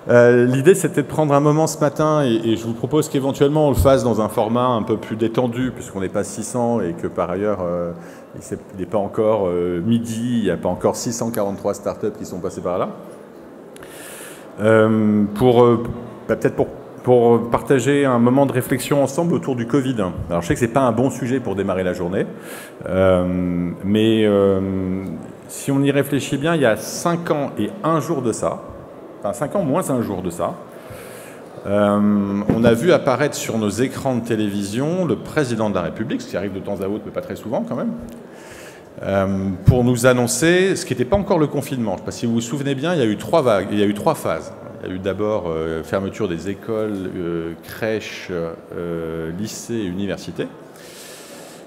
L'idée, c'était de prendre un moment ce matin, et je vous propose qu'éventuellement on le fasse dans un format un peu plus détendu, puisqu'on n'est pas 600 et que par ailleurs, il n'est pas encore midi, il n'y a pas encore 643 startups qui sont passées par là. Peut-être pour partager un moment de réflexion ensemble autour du Covid. Alors je sais que ce n'est pas un bon sujet pour démarrer la journée, mais si on y réfléchit bien, il y a 5 ans et 1 jour de ça, enfin 5 ans moins 1 jour de ça, on a vu apparaître sur nos écrans de télévision le président de la République, ce qui arrive de temps à autre, mais pas très souvent quand même, pour nous annoncer ce qui n'était pas encore le confinement. Je ne sais pas si vous vous souvenez bien, il y a eu 3 vagues, il y a eu 3 phases. Il y a eu d'abord fermeture des écoles, crèches, lycées et universités.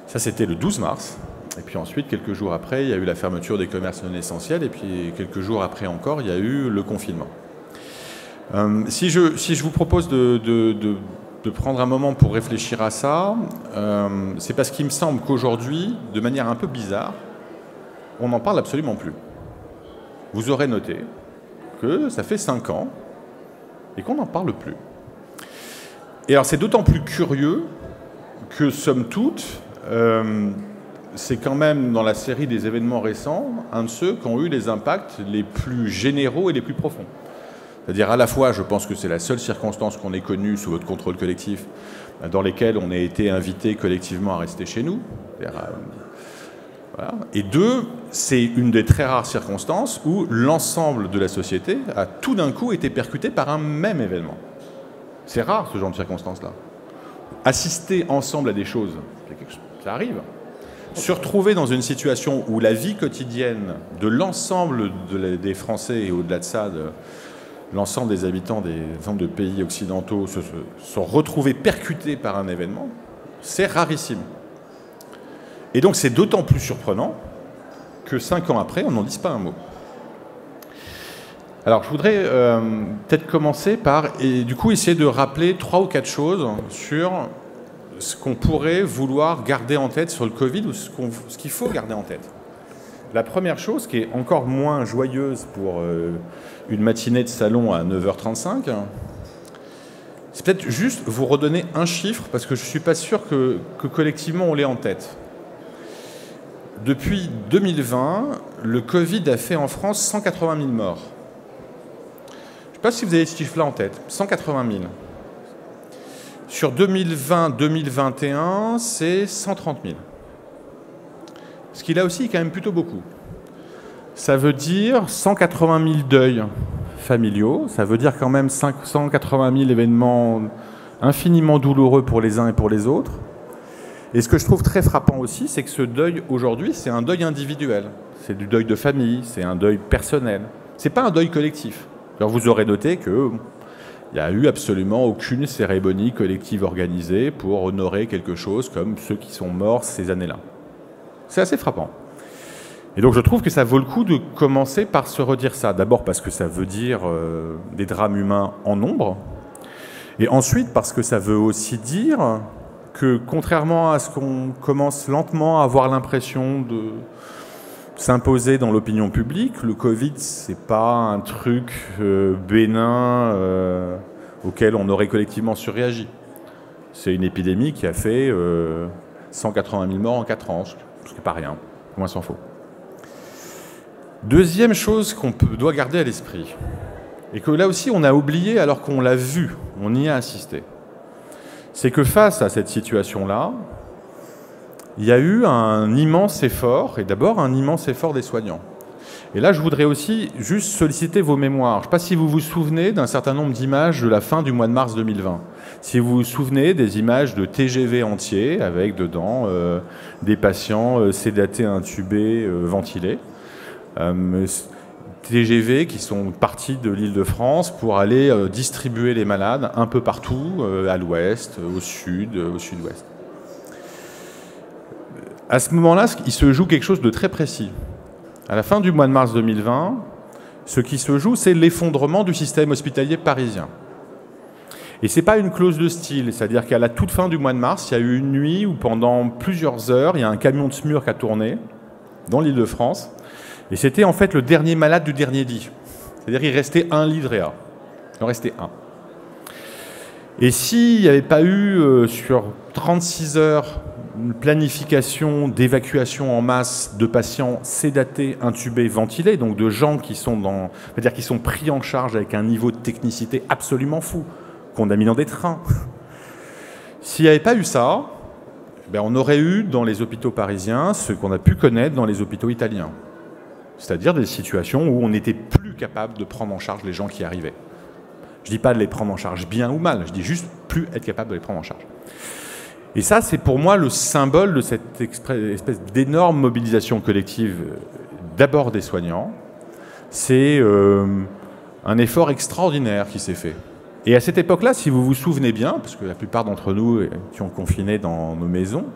Ça, c'était le 12 mars. Et puis ensuite, quelques jours après, il y a eu la fermeture des commerces non essentiels. Et puis quelques jours après encore, il y a eu le confinement. Si je vous propose de prendre un moment pour réfléchir à ça, c'est parce qu'il me semble qu'aujourd'hui, de manière un peu bizarre, on n'en parle absolument plus. Vous aurez noté que ça fait 5 ans et qu'on n'en parle plus. Et alors c'est d'autant plus curieux que, somme toute, c'est quand même dans la série des événements récents un de ceux qui ont eu les impacts les plus généraux et les plus profonds. C'est-à-dire à la fois, je pense que c'est la seule circonstance qu'on ait connue sous votre contrôle collectif dans lesquelles on a été invité collectivement à rester chez nous. Voilà. Et 2, c'est une des très rares circonstances où l'ensemble de la société a tout d'un coup été percuté par un même événement. C'est rare ce genre de circonstances-là. Assister ensemble à des choses, ça arrive. Se retrouver dans une situation où la vie quotidienne de l'ensemble des Français et au-delà de ça, de l'ensemble des habitants de pays occidentaux se sont retrouvés percutés par un événement, c'est rarissime. Et donc c'est d'autant plus surprenant que 5 ans après, on n'en dise pas un mot. Alors je voudrais peut-être commencer par, et du coup, essayer de rappeler 3 ou 4 choses sur ce qu'on pourrait vouloir garder en tête sur le Covid, ou ce qu'il faut garder en tête. La première chose, qui est encore moins joyeuse pour une matinée de salon à 9h35, c'est peut-être juste vous redonner un chiffre, parce que je ne suis pas sûr que collectivement on l'ait en tête. Depuis 2020, le Covid a fait en France 180 000 morts. Je ne sais pas si vous avez ce chiffre-là en tête. 180 000. Sur 2020-2021, c'est 130 000. Ce qui là aussi est quand même plutôt beaucoup. Ça veut dire 180 000 deuils familiaux. Ça veut dire quand même 180 000 événements infiniment douloureux pour les uns et pour les autres. Et ce que je trouve très frappant aussi, c'est que ce deuil aujourd'hui, c'est un deuil individuel. C'est du deuil de famille, c'est un deuil personnel. Ce n'est pas un deuil collectif. Alors vous aurez noté qu'il n'y a eu absolument aucune cérémonie collective organisée pour honorer quelque chose comme ceux qui sont morts ces années-là. C'est assez frappant. Et donc je trouve que ça vaut le coup de commencer par se redire ça. D'abord parce que ça veut dire des drames humains en nombre. Et ensuite parce que ça veut aussi dire que contrairement à ce qu'on commence lentement à avoir l'impression de s'imposer dans l'opinion publique, le Covid, c'est pas un truc bénin auquel on aurait collectivement surréagi. C'est une épidémie qui a fait 180 000 morts en 4 ans, ce qui n'est pas rien, moins s'en faut. Deuxième chose qu'on doit garder à l'esprit, et que là aussi on a oublié alors qu'on l'a vu, on y a assisté, c'est que face à cette situation-là, il y a eu un immense effort, et d'abord un immense effort des soignants. Et là, je voudrais aussi juste solliciter vos mémoires. Je ne sais pas si vous vous souvenez d'un certain nombre d'images de la fin du mois de mars 2020. Si vous vous souvenez des images de TGV entiers, avec dedans des patients sédatés, intubés, ventilés. TGV qui sont partis de l'Île-de-France pour aller distribuer les malades un peu partout, à l'ouest, au sud, au sud-ouest. À ce moment-là, il se joue quelque chose de très précis. À la fin du mois de mars 2020, ce qui se joue, c'est l'effondrement du système hospitalier parisien. Et ce n'est pas une clause de style, c'est-à-dire qu'à la toute fin du mois de mars, il y a eu une nuit où pendant plusieurs heures, il y a un camion de SMUR qui a tourné dans l'Île-de-France. Et c'était en fait le dernier malade du dernier lit. C'est-à-dire qu'il restait un lit de réa. Il en restait un. Et s'il n'y avait pas eu sur 36 heures une planification d'évacuation en masse de patients sédatés, intubés, ventilés, donc de gens qui sont qui sont pris en charge avec un niveau de technicité absolument fou, qu'on a mis dans des trains. S'il n'y avait pas eu ça, on aurait eu dans les hôpitaux parisiens ce qu'on a pu connaître dans les hôpitaux italiens. C'est-à-dire des situations où on n'était plus capable de prendre en charge les gens qui arrivaient. Je ne dis pas de les prendre en charge bien ou mal, je dis juste plus être capable de les prendre en charge. Et ça, c'est pour moi le symbole de cette espèce d'énorme mobilisation collective, d'abord des soignants. C'est un effort extraordinaire qui s'est fait. Et à cette époque-là, si vous vous souvenez bien, parce que la plupart d'entre nous qui ont confiné dans nos maisons,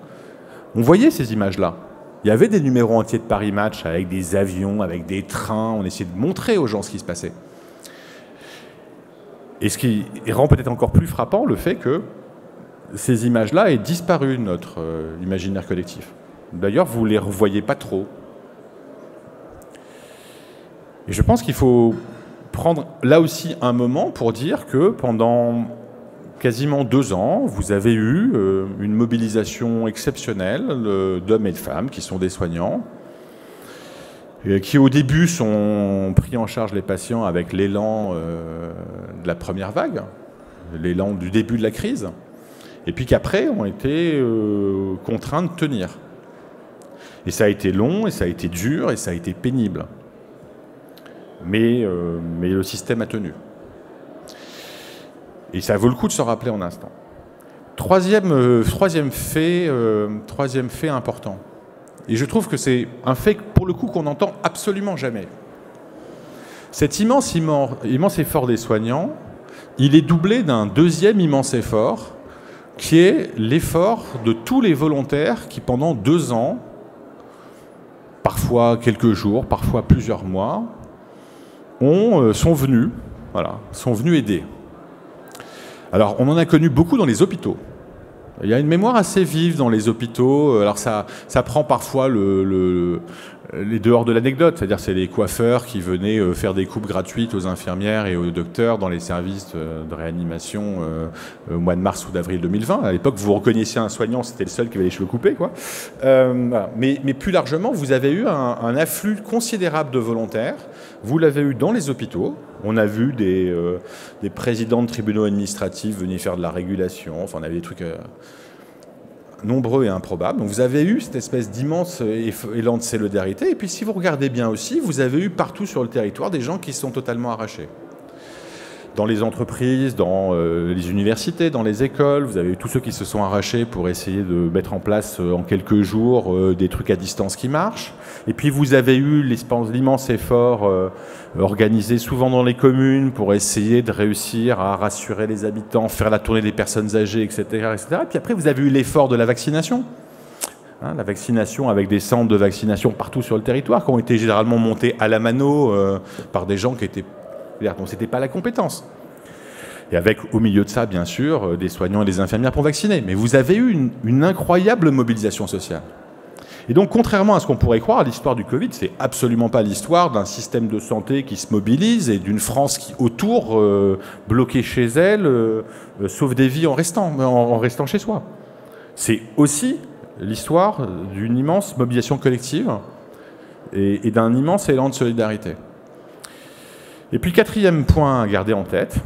on voyait ces images-là. Il y avait des numéros entiers de Paris Match avec des avions, avec des trains. On essayait de montrer aux gens ce qui se passait. Et ce qui rend peut-être encore plus frappant le fait que ces images-là aient disparu de notre imaginaire collectif. D'ailleurs, vous ne les revoyez pas trop. Et je pense qu'il faut prendre là aussi un moment pour dire que pendant quasiment 2 ans, vous avez eu une mobilisation exceptionnelle d'hommes et de femmes qui sont des soignants, qui au début sont pris en charge les patients avec l'élan de la première vague, l'élan du début de la crise, et puis qu'après ont été contraints de tenir. Et ça a été long, et ça a été dur, et ça a été pénible. Mais le système a tenu. Et ça vaut le coup de se rappeler en un instant. Troisième fait important. Et je trouve que c'est un fait, pour le coup, qu'on n'entend absolument jamais. Cet immense effort des soignants, il est doublé d'un deuxième immense effort, qui est l'effort de tous les volontaires qui, pendant 2 ans, parfois quelques jours, parfois plusieurs mois, sont venus aider. Alors, on en a connu beaucoup dans les hôpitaux. Il y a une mémoire assez vive dans les hôpitaux. Alors, ça prend parfois les dehors de l'anecdote. C'est-à-dire, c'est les coiffeurs qui venaient faire des coupes gratuites aux infirmières et aux docteurs dans les services de réanimation au mois de mars ou d'avril 2020. À l'époque, vous reconnaissiez un soignant, c'était le seul qui avait les cheveux coupés, quoi. Voilà. Mais plus largement, vous avez eu un afflux considérable de volontaires. Vous l'avez eu dans les hôpitaux. On a vu des présidents de tribunaux administratifs venir faire de la régulation. Enfin, on avait des trucs nombreux et improbables. Donc vous avez eu cette espèce d'immense élan de solidarité. Et puis si vous regardez bien aussi, vous avez eu partout sur le territoire des gens qui se sont totalement arrachés. Dans les entreprises, dans les universités, dans les écoles, vous avez eu tous ceux qui se sont arrachés pour essayer de mettre en place en quelques jours des trucs à distance qui marchent. Et puis vous avez eu l'immense effort organisé souvent dans les communes pour essayer de réussir à rassurer les habitants, faire la tournée des personnes âgées, etc. etc. Et puis après, vous avez eu l'effort de la vaccination. La vaccination avec des centres de vaccination partout sur le territoire qui ont été généralement montés à la mano par des gens qui étaient... dont ce n'était pas la compétence. Et avec, au milieu de ça, bien sûr, des soignants et des infirmières pour vacciner. Mais vous avez eu une incroyable mobilisation sociale. Et donc, contrairement à ce qu'on pourrait croire, l'histoire du Covid, c'est absolument pas l'histoire d'un système de santé qui se mobilise et d'une France qui, autour, bloquée chez elle, sauve des vies en restant chez soi. C'est aussi l'histoire d'une immense mobilisation collective et d'un immense élan de solidarité. Et puis, 4e point à garder en tête,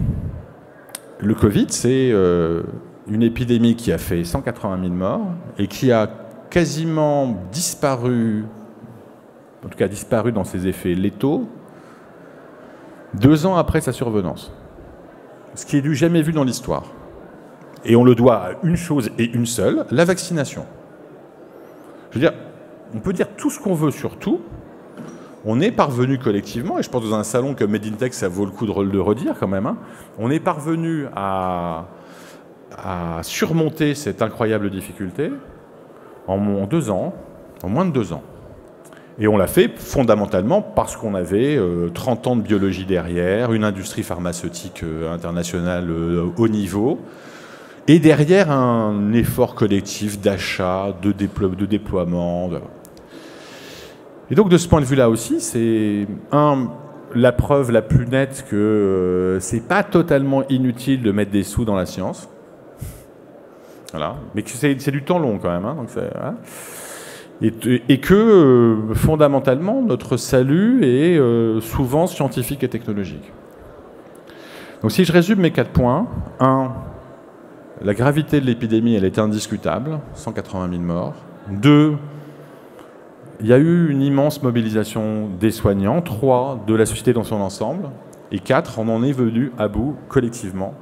le Covid, c'est une épidémie qui a fait 180 000 morts et qui a quasiment disparu, en tout cas disparu dans ses effets létaux, 2 ans après sa survenance. Ce qui est du jamais vu dans l'histoire. Et on le doit à une chose et une seule, la vaccination. Je veux dire, on peut dire tout ce qu'on veut sur tout. On est parvenu collectivement, et je pense dans un salon comme Medintech, ça vaut le coup de le redire quand même, hein, on est parvenu à surmonter cette incroyable difficulté en moins de 2 ans. Et on l'a fait fondamentalement parce qu'on avait 30 ans de biologie derrière, une industrie pharmaceutique internationale haut niveau, et derrière un effort collectif d'achat, de déploiement. Et donc de ce point de vue-là aussi, c'est la preuve la plus nette que c'est pas totalement inutile de mettre des sous dans la science. Voilà. Mais que c'est du temps long quand même. Hein, donc hein. Et que fondamentalement, notre salut est souvent scientifique et technologique. Donc si je résume mes 4 points, 1, la gravité de l'épidémie, elle est indiscutable, 180 000 morts. 2, il y a eu une immense mobilisation des soignants. 3, de la société dans son ensemble. Et 4, on en est venu à bout collectivement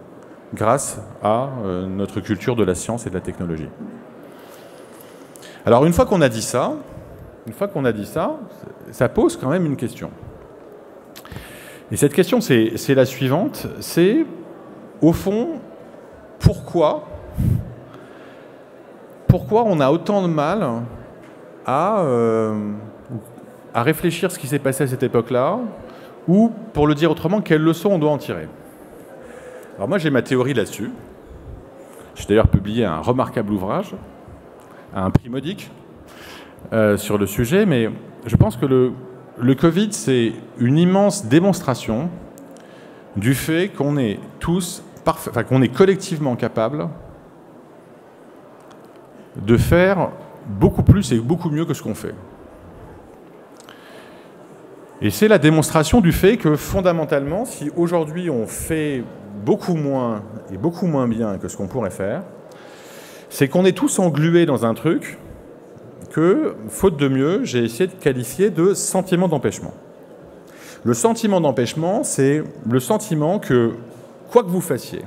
grâce à notre culture de la science et de la technologie. Alors une fois qu'on a dit ça, ça pose quand même une question. Et cette question, c'est la suivante, c'est au fond, pourquoi on a autant de mal à réfléchir ce qui s'est passé à cette époque-là, ou, pour le dire autrement, quelles leçons on doit en tirer. Alors moi, j'ai ma théorie là-dessus. J'ai d'ailleurs publié un remarquable ouvrage, un prix modique, sur le sujet, mais je pense que le Covid, c'est une immense démonstration du fait qu'on est qu'on est collectivement capable de faire beaucoup plus et beaucoup mieux que ce qu'on fait. Et c'est la démonstration du fait que, fondamentalement, si aujourd'hui on fait beaucoup moins et beaucoup moins bien que ce qu'on pourrait faire, c'est qu'on est tous englués dans un truc que, faute de mieux, j'ai essayé de qualifier de sentiment d'empêchement. Le sentiment d'empêchement, c'est le sentiment que, quoi que vous fassiez,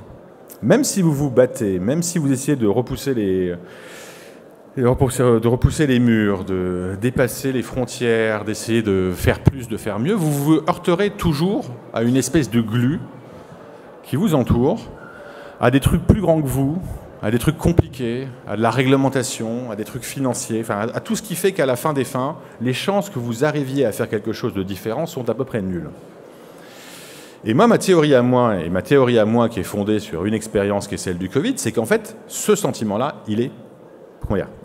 même si vous vous battez, même si vous essayez de repousser les murs, de dépasser les frontières, d'essayer de faire plus, de faire mieux, vous vous heurterez toujours à une espèce de glu qui vous entoure, à des trucs plus grands que vous, à des trucs compliqués, à de la réglementation, à des trucs financiers, enfin à tout ce qui fait qu'à la fin des fins, les chances que vous arriviez à faire quelque chose de différent sont à peu près nulles. Et moi, ma théorie à moi qui est fondée sur une expérience qui est celle du Covid, c'est qu'en fait, ce sentiment-là, il est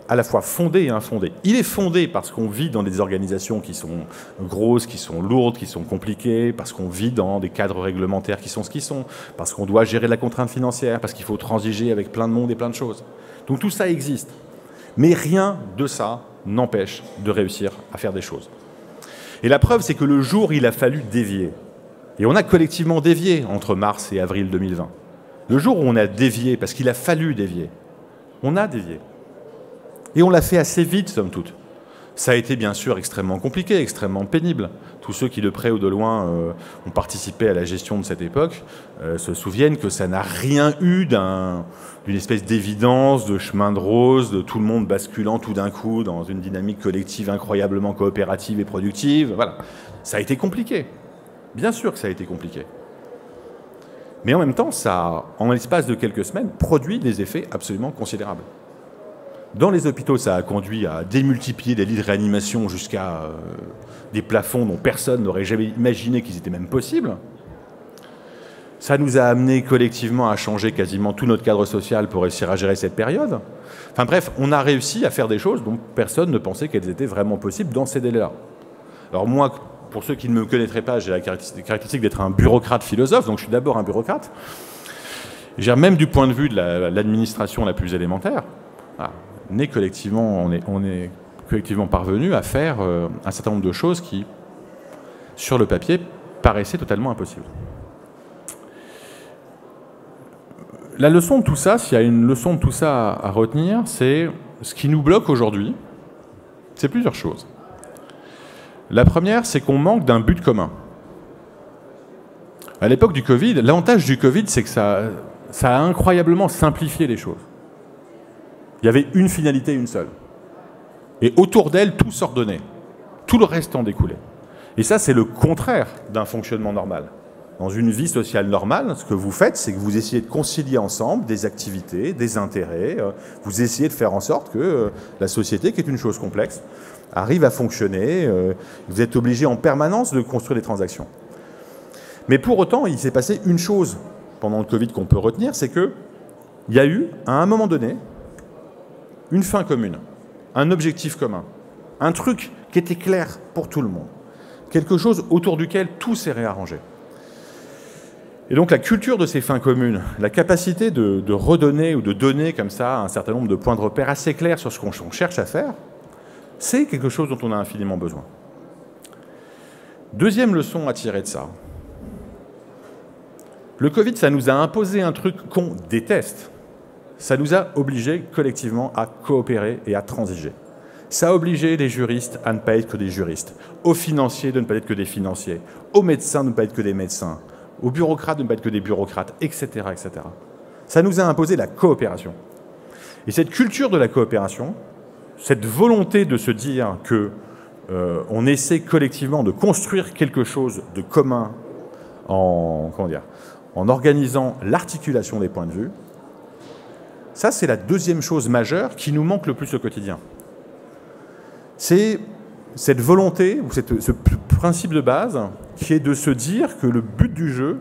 à la fois fondé et infondé. Il est fondé parce qu'on vit dans des organisations qui sont grosses, qui sont lourdes, qui sont compliquées, parce qu'on vit dans des cadres réglementaires qui sont ce qu'ils sont, parce qu'on doit gérer la contrainte financière, parce qu'il faut transiger avec plein de monde et plein de choses. Donc tout ça existe. Mais rien de ça n'empêche de réussir à faire des choses. Et la preuve, c'est que le jour où il a fallu dévier, et on a collectivement dévié entre mars et avril 2020, le jour où on a dévié, parce qu'il a fallu dévier, on a dévié. Et on l'a fait assez vite, somme toute. Ça a été bien sûr extrêmement compliqué, extrêmement pénible. Tous ceux qui, de près ou de loin, ont participé à la gestion de cette époque se souviennent que ça n'a rien eu d'une espèce d'évidence, de chemin de rose, de tout le monde basculant tout d'un coup dans une dynamique collective incroyablement coopérative et productive. Voilà. Ça a été compliqué. Bien sûr que ça a été compliqué. Mais en même temps, ça a, en l'espace de quelques semaines, produit des effets absolument considérables. Dans les hôpitaux, ça a conduit à démultiplier des lits de réanimation jusqu'à des plafonds dont personne n'aurait jamais imaginé qu'ils étaient même possibles. Ça nous a amené collectivement à changer quasiment tout notre cadre social pour réussir à gérer cette période. Enfin bref, on a réussi à faire des choses dont personne ne pensait qu'elles étaient vraiment possibles dans ces délais-là. Alors moi, pour ceux qui ne me connaîtraient pas, j'ai la caractéristique d'être un bureaucrate philosophe, donc je suis d'abord un bureaucrate. Même du point de vue de l'administration la plus élémentaire, on est collectivement parvenu à faire un certain nombre de choses qui, sur le papier, paraissaient totalement impossibles. La leçon de tout ça, s'il y a une leçon de tout ça à retenir, c'est ce qui nous bloque aujourd'hui, c'est plusieurs choses. La première, c'est qu'on manque d'un but commun. À l'époque du Covid, l'avantage du Covid, c'est que ça a incroyablement simplifié les choses. Il y avait une finalité, une seule. Et autour d'elle, tout s'ordonnait. Tout le reste en découlait. Et ça, c'est le contraire d'un fonctionnement normal. Dans une vie sociale normale, ce que vous faites, c'est que vous essayez de concilier ensemble des activités, des intérêts. Vous essayez de faire en sorte que la société, qui est une chose complexe, arrive à fonctionner. Vous êtes obligé en permanence de construire des transactions. Mais pour autant, il s'est passé une chose pendant le Covid qu'on peut retenir, c'est qu'il y a eu, à un moment donné, une fin commune, un objectif commun, un truc qui était clair pour tout le monde, quelque chose autour duquel tout s'est réarrangé. Et donc la culture de ces fins communes, la capacité de redonner ou de donner comme ça un certain nombre de points de repère assez clairs sur ce qu'on cherche à faire, c'est quelque chose dont on a infiniment besoin. Deuxième leçon à tirer de ça. Le Covid, ça nous a imposé un truc qu'on déteste. Ça nous a obligés collectivement à coopérer et à transiger. Ça a obligé les juristes à ne pas être que des juristes, aux financiers de ne pas être que des financiers, aux médecins de ne pas être que des médecins, aux bureaucrates de ne pas être que des bureaucrates, etc., etc. Ça nous a imposé la coopération. Et cette culture de la coopération, cette volonté de se dire que on essaie collectivement de construire quelque chose de commun en organisant l'articulation des points de vue, ça c'est la deuxième chose majeure qui nous manque le plus au quotidien. C'est cette volonté, ou ce principe de base, qui est de se dire que le but du jeu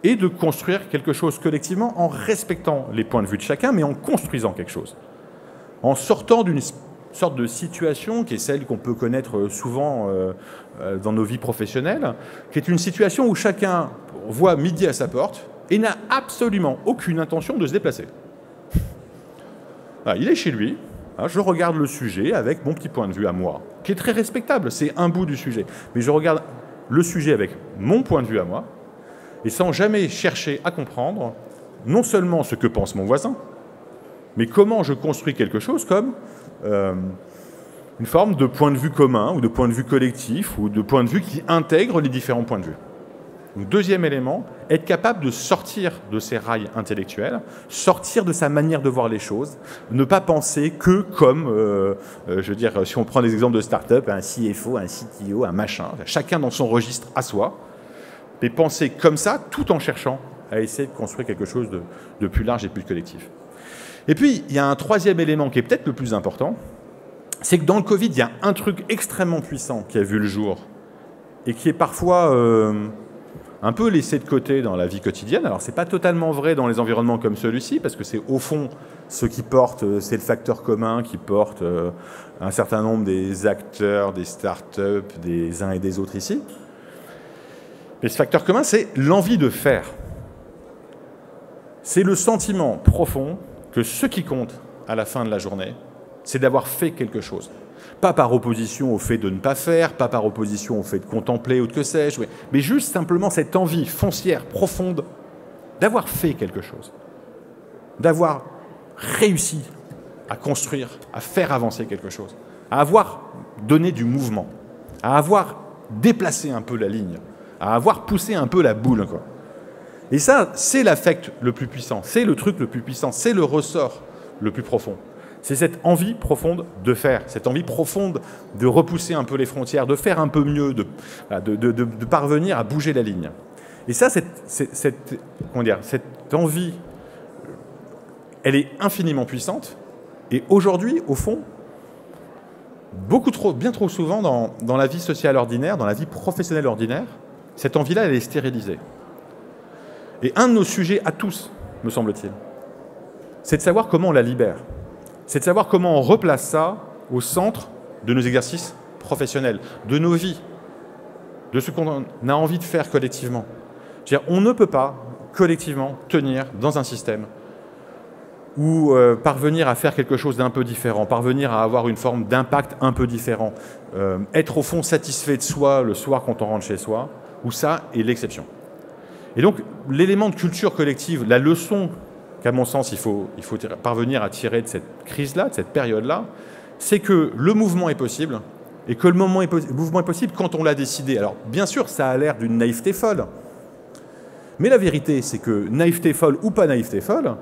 est de construire quelque chose collectivement en respectant les points de vue de chacun, mais en construisant quelque chose. En sortant d'une sorte de situation qui est celle qu'on peut connaître souvent dans nos vies professionnelles, qui est une situation où chacun voit midi à sa porte et n'a absolument aucune intention de se déplacer. Il est chez lui, je regarde le sujet avec mon petit point de vue à moi, qui est très respectable, c'est un bout du sujet. Mais je regarde le sujet avec mon point de vue à moi, et sans jamais chercher à comprendre non seulement ce que pense mon voisin, mais comment je construis quelque chose comme une forme de point de vue commun, ou de point de vue collectif, ou de point de vue qui intègre les différents points de vue. Donc, deuxième élément, être capable de sortir de ses rails intellectuels, sortir de sa manière de voir les choses, ne pas penser que comme, je veux dire, si on prend des exemples de start-up, un CFO, un CTO, un machin, chacun dans son registre à soi, mais penser comme ça, tout en cherchant à essayer de construire quelque chose de plus large et plus collectif. Et puis, il y a un troisième élément qui est peut-être le plus important, c'est que dans le Covid, il y a un truc extrêmement puissant qui a vu le jour et qui est parfois un peu laissé de côté dans la vie quotidienne. Alors, ce n'est pas totalement vrai dans les environnements comme celui-ci, parce que c'est au fond ce qui porte, c'est le facteur commun qui porte un certain nombre des acteurs, des startups, des uns et des autres ici. Mais ce facteur commun, c'est l'envie de faire. C'est le sentiment profond que ce qui compte à la fin de la journée, c'est d'avoir fait quelque chose. Pas par opposition au fait de ne pas faire, pas par opposition au fait de contempler ou de que sais-je, mais juste simplement cette envie foncière, profonde, d'avoir fait quelque chose, d'avoir réussi à construire, à faire avancer quelque chose, à avoir donné du mouvement, à avoir déplacé un peu la ligne, à avoir poussé un peu la boule, quoi. Et ça, c'est l'affect le plus puissant, c'est le truc le plus puissant, c'est le ressort le plus profond. C'est cette envie profonde de faire, cette envie profonde de repousser un peu les frontières, de faire un peu mieux, de parvenir à bouger la ligne. Et ça, cette envie, elle est infiniment puissante. Et aujourd'hui, au fond, bien trop souvent dans la vie sociale ordinaire, dans la vie professionnelle ordinaire, cette envie-là, elle est stérilisée. Et un de nos sujets à tous, me semble-t-il, c'est de savoir comment on la libère. C'est de savoir comment on replace ça au centre de nos exercices professionnels, de nos vies, de ce qu'on a envie de faire collectivement. C'est-à-dire, on ne peut pas collectivement tenir dans un système ou parvenir à faire quelque chose d'un peu différent, parvenir à avoir une forme d'impact un peu différent, être au fond satisfait de soi le soir quand on rentre chez soi, où ça est l'exception. Et donc, l'élément de culture collective, la leçon qu'à mon sens, il faut parvenir à tirer de cette crise-là, de cette période-là, c'est que le mouvement est possible, et que le mouvement est possible quand on l'a décidé. Alors, bien sûr, ça a l'air d'une naïveté folle, mais la vérité, c'est que naïveté folle ou pas naïveté folle,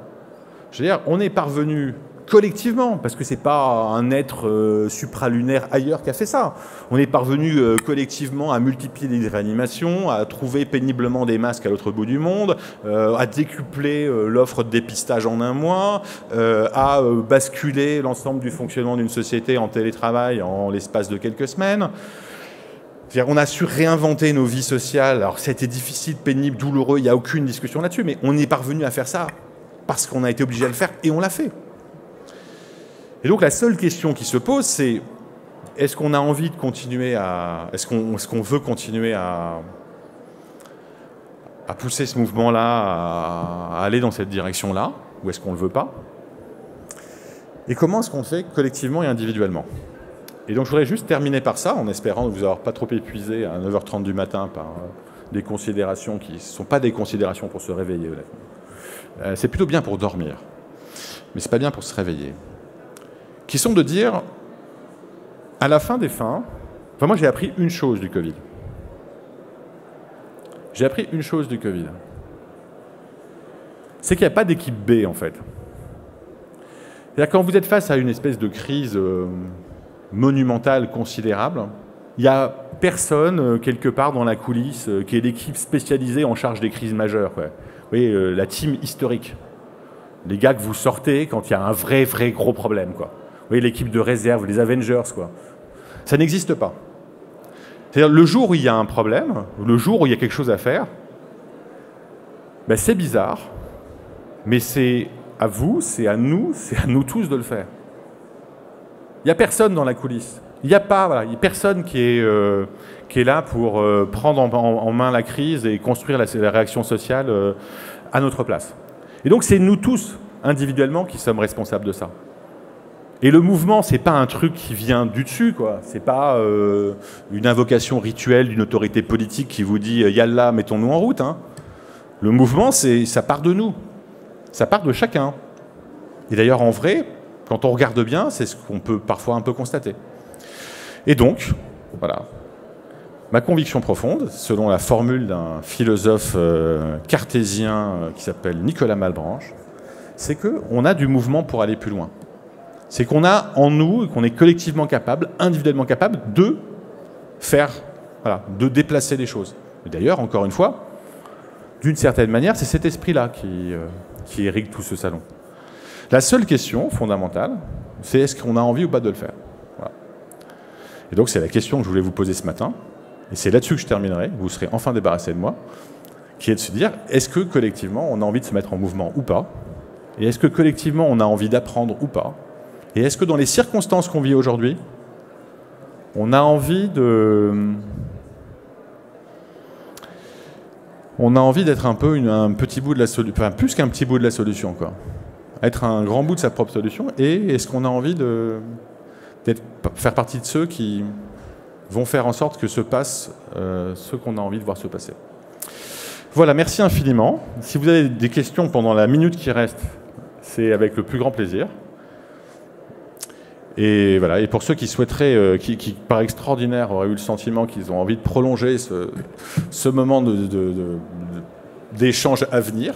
je veux dire, on est parvenu collectivement, parce que ce n'est pas un être supralunaire ailleurs qui a fait ça. On est parvenu collectivement à multiplier les réanimations, à trouver péniblement des masques à l'autre bout du monde, à décupler l'offre de dépistage en un mois, à basculer l'ensemble du fonctionnement d'une société en télétravail en l'espace de quelques semaines. C'est-à-dire, on a su réinventer nos vies sociales. Alors, ça a été difficile, pénible, douloureux, il n'y a aucune discussion là-dessus, mais on est parvenu à faire ça parce qu'on a été obligé à le faire et on l'a fait. Et donc la seule question qui se pose, c'est est-ce qu'on a envie de continuer à... Est-ce qu'on veut continuer à pousser ce mouvement-là, à aller dans cette direction-là, ou est-ce qu'on ne le veut pas? Et comment est-ce qu'on le fait collectivement et individuellement? Et donc je voudrais juste terminer par ça, en espérant ne vous avoir pas trop épuisé à 9h30 du matin par des considérations qui ne sont pas des considérations pour se réveiller. C'est plutôt bien pour dormir, mais ce n'est pas bien pour se réveiller. Qui sont de dire, à la fin des fins, enfin moi j'ai appris une chose du Covid. J'ai appris une chose du Covid. C'est qu'il n'y a pas d'équipe B, en fait. C'est-à-dire quand vous êtes face à une espèce de crise monumentale, considérable, il n'y a personne, quelque part dans la coulisse, qui est l'équipe spécialisée en charge des crises majeures, quoi. Vous voyez, la team historique. Les gars que vous sortez quand il y a un vrai gros problème, quoi. Vous voyez, l'équipe de réserve, les Avengers, quoi. Ça n'existe pas. C'est-à-dire, le jour où il y a un problème, le jour où il y a quelque chose à faire, ben c'est bizarre, mais c'est à vous, c'est à nous tous de le faire. Il n'y a personne dans la coulisse. Il n'y a pas, voilà, il y a personne qui est là pour prendre en main la crise et construire la réaction sociale à notre place. Et donc, c'est nous tous, individuellement, qui sommes responsables de ça. Et le mouvement, c'est pas un truc qui vient du dessus, quoi. C'est pas une invocation rituelle d'une autorité politique qui vous dit « Yallah, mettons-nous en route ». Hein. Le mouvement, ça part de nous. Ça part de chacun. Et d'ailleurs, en vrai, quand on regarde bien, c'est ce qu'on peut parfois un peu constater. Et donc, voilà, ma conviction profonde, selon la formule d'un philosophe cartésien qui s'appelle Nicolas Malebranche, c'est qu'on a du mouvement pour aller plus loin. C'est qu'on a en nous, et qu'on est collectivement capable, individuellement capable de faire, voilà, de déplacer les choses. Et d'ailleurs, encore une fois, d'une certaine manière, c'est cet esprit-là qui irrigue tout ce salon. La seule question fondamentale, c'est est-ce qu'on a envie ou pas de le faire. Voilà. Et donc, c'est la question que je voulais vous poser ce matin, et c'est là-dessus que je terminerai, vous serez enfin débarrassé de moi, qui est de se dire, est-ce que collectivement, on a envie de se mettre en mouvement ou pas? Et est-ce que collectivement, on a envie d'apprendre ou pas? Et est-ce que dans les circonstances qu'on vit aujourd'hui, on a envie d'être un peu un petit bout de la solution, enfin plus qu'un petit bout de la solution, quoi. Être un grand bout de sa propre solution. Et est-ce qu'on a envie faire partie de ceux qui vont faire en sorte que se passe ce qu'on a envie de voir se passer. Voilà, merci infiniment. Si vous avez des questions pendant la minute qui reste, c'est avec le plus grand plaisir. Et voilà. Et pour ceux qui souhaiteraient, qui par extraordinaire auraient eu le sentiment qu'ils ont envie de prolonger ce moment d'échange à venir,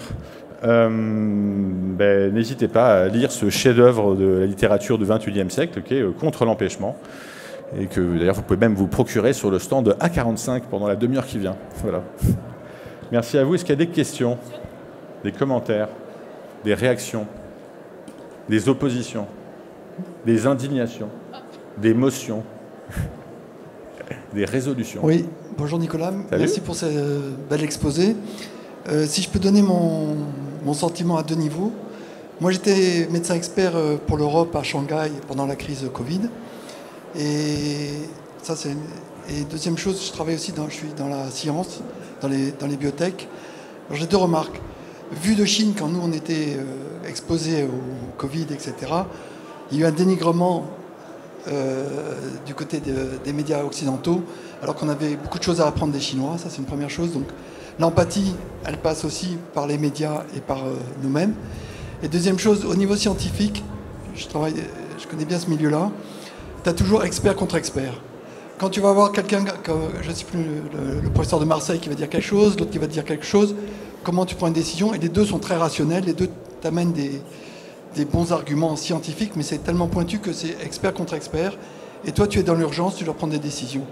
n'hésitez pas à lire ce chef-d'œuvre de la littérature du XXIe siècle, qui est Contre l'empêchement, et que d'ailleurs vous pouvez même vous procurer sur le stand de A45 pendant la demi-heure qui vient. Voilà. Merci à vous. Est-ce qu'il y a des questions, des commentaires, des réactions, des oppositions, des indignations, des motions, des résolutions? Oui, bonjour Nicolas. Salut. Merci pour ce bel exposé. Si je peux donner mon sentiment à deux niveaux. Moi, j'étais médecin expert pour l'Europe à Shanghai pendant la crise Covid. Et ça, c'est... Et deuxième chose, je travaille aussi je suis dans la science, dans les biotech. Alors, j'ai deux remarques. Vu de Chine, quand nous, on était exposés au Covid, etc., il y a eu un dénigrement du côté des médias occidentaux, alors qu'on avait beaucoup de choses à apprendre des Chinois. Ça, c'est une première chose. Donc, l'empathie, elle passe aussi par les médias et par nous-mêmes. Et deuxième chose, au niveau scientifique, je connais bien ce milieu-là, tu as toujours expert contre expert. Quand tu vas voir quelqu'un, je ne sais plus, le professeur de Marseille qui va dire quelque chose, l'autre qui va dire quelque chose, comment tu prends une décision? Et les deux sont très rationnels, les deux t'amènent des bons arguments scientifiques, mais c'est tellement pointu que c'est expert contre expert. Et toi, tu es dans l'urgence, tu dois prendre des décisions.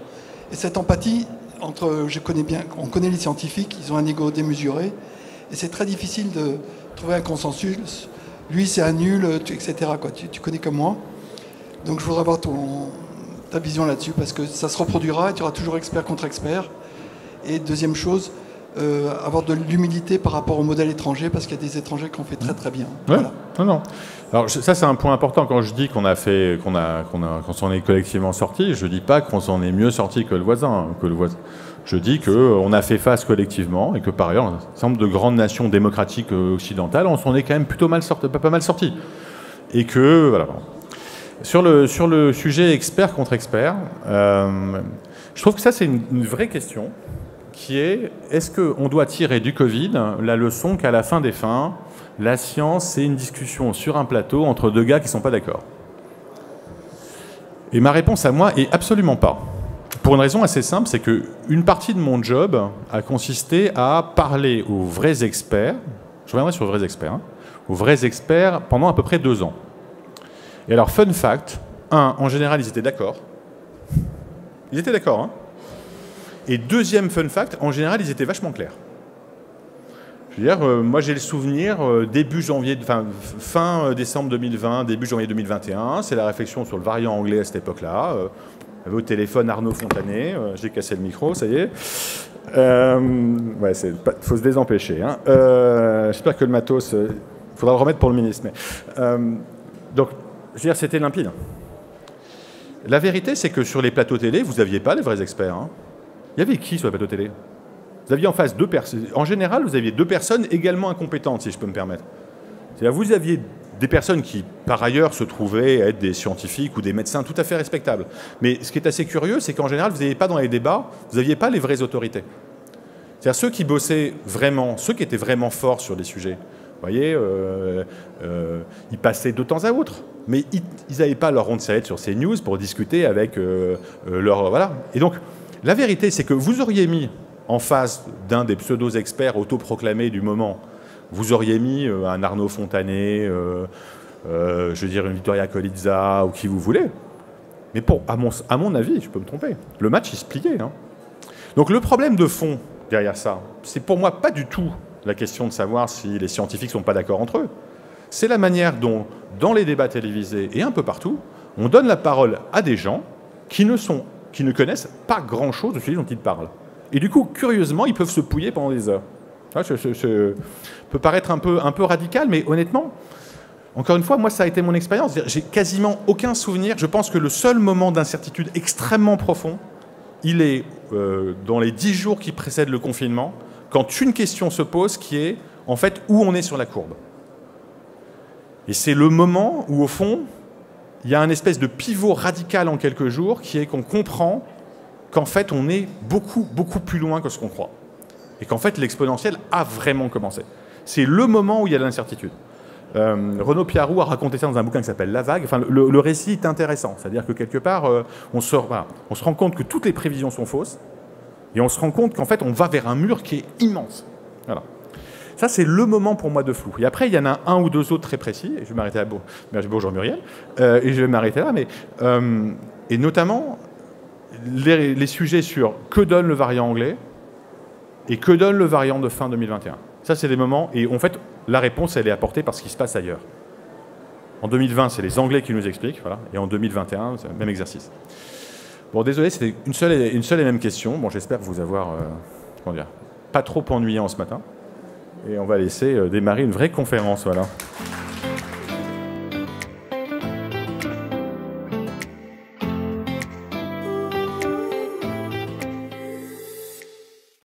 Et cette empathie, on connaît les scientifiques, ils ont un ego démesuré, et c'est très difficile de trouver un consensus. Lui, c'est un nul, etc. Quoi. Tu connais comme moi. Donc je voudrais avoir ta vision là-dessus, parce que ça se reproduira, et tu auras toujours expert contre expert. Et deuxième chose, avoir de l'humilité par rapport au modèle étranger, parce qu'il y a des étrangers qui ont fait très très bien. Ouais. Voilà. Non, non. Alors ça c'est un point important quand je dis qu'on s'en est collectivement sorti. Je dis pas qu'on s'en est mieux sorti que le voisin, Je dis qu'on a fait face collectivement et que par ailleurs, un certain nombre de grandes nations démocratiques occidentales, on s'en est quand même plutôt pas mal sorti. Et que voilà. Sur le sujet expert contre expert, je trouve que ça c'est une vraie question, qui est-ce qu'on doit tirer du Covid la leçon qu'à la fin des fins, la science, c'est une discussion sur un plateau entre deux gars qui ne sont pas d'accord? Et ma réponse à moi est absolument pas. Pour une raison assez simple, c'est qu'une partie de mon job a consisté à parler aux vrais experts, je reviendrai sur les vrais experts, aux vrais experts pendant à peu près 2 ans. Et alors, fun fact, en général, ils étaient d'accord. Ils étaient d'accord, hein. Et deuxième fun fact, en général, ils étaient vachement clairs. Je veux dire, moi j'ai le souvenir, fin décembre 2020, début janvier 2021, c'est la réflexion sur le variant anglais à cette époque-là. J'avais au téléphone Arnaud Fontanet, j'ai cassé le micro, ça y est. Ouais, faut se désempêcher. Hein. J'espère que le matos, faudra le remettre pour le ministre. Mais, donc, je veux dire, c'était limpide. La vérité, c'est que sur les plateaux télé, vous n'aviez pas les vrais experts. Hein. Il y avait qui sur les plateaux télé? Vous aviez en face 2 personnes. En général, vous aviez 2 personnes également incompétentes, si je peux me permettre. C'est-à-dire, vous aviez des personnes qui, par ailleurs, se trouvaient être des scientifiques ou des médecins tout à fait respectables. Mais ce qui est assez curieux, c'est qu'en général, vous n'aviez pas dans les débats, vous n'aviez pas les vraies autorités. C'est-à-dire ceux qui bossaient vraiment, ceux qui étaient vraiment forts sur les sujets. Vous voyez, ils passaient de temps à autre. Mais ils n'avaient pas leur rond de sellette sur CNews pour discuter avec leur... Voilà. Et donc, la vérité, c'est que vous auriez mis en face d'un des pseudo-experts autoproclamés du moment, vous auriez mis un Arnaud Fontanet, je veux dire une Vittoria Colizza, ou qui vous voulez. Mais à mon avis, je peux me tromper, le match, il se pliait. Hein. Donc le problème de fond derrière ça, c'est pour moi pas du tout la question de savoir si les scientifiques ne sont pas d'accord entre eux. C'est la manière dont, dans les débats télévisés et un peu partout, on donne la parole à des gens qui ne connaissent pas grand-chose de celui dont ils parlent. Et du coup, curieusement, ils peuvent se pouiller pendant des heures. Ça peut paraître un peu radical, mais honnêtement, encore une fois, moi, ça a été mon expérience. J'ai quasiment aucun souvenir. Je pense que le seul moment d'incertitude extrêmement profond, il est dans les 10 jours qui précèdent le confinement, quand une question se pose qui est, en fait, où on est sur la courbe. Et c'est le moment où, au fond, il y a un espèce de pivot radical en quelques jours qui est qu'on comprend qu'en fait, on est beaucoup, beaucoup plus loin que ce qu'on croit. Et qu'en fait, l'exponentiel a vraiment commencé. C'est le moment où il y a de l'incertitude. Renaud Piarou a raconté ça dans un bouquin qui s'appelle La Vague. Enfin, le récit est intéressant. C'est-à-dire que quelque part, on se rend compte que toutes les prévisions sont fausses. Et on se rend compte qu'en fait, on va vers un mur qui est immense. Voilà. Ça, c'est le moment pour moi de flou. Et après, il y en a un ou deux autres très précis. Et je vais m'arrêter là. Bonjour Muriel. Et je vais m'arrêter là. Mais, et notamment, les sujets sur que donne le variant anglais et que donne le variant de fin 2021. Ça, c'est des moments... Et en fait, la réponse, elle est apportée par ce qui se passe ailleurs. En 2020, c'est les Anglais qui nous expliquent. Voilà. Et en 2021, c'est le même exercice. Bon, désolé, c'était une seule et même question. Bon, j'espère vous avoir pas trop ennuyé en ce matin. Et on va laisser démarrer une vraie conférence. Voilà.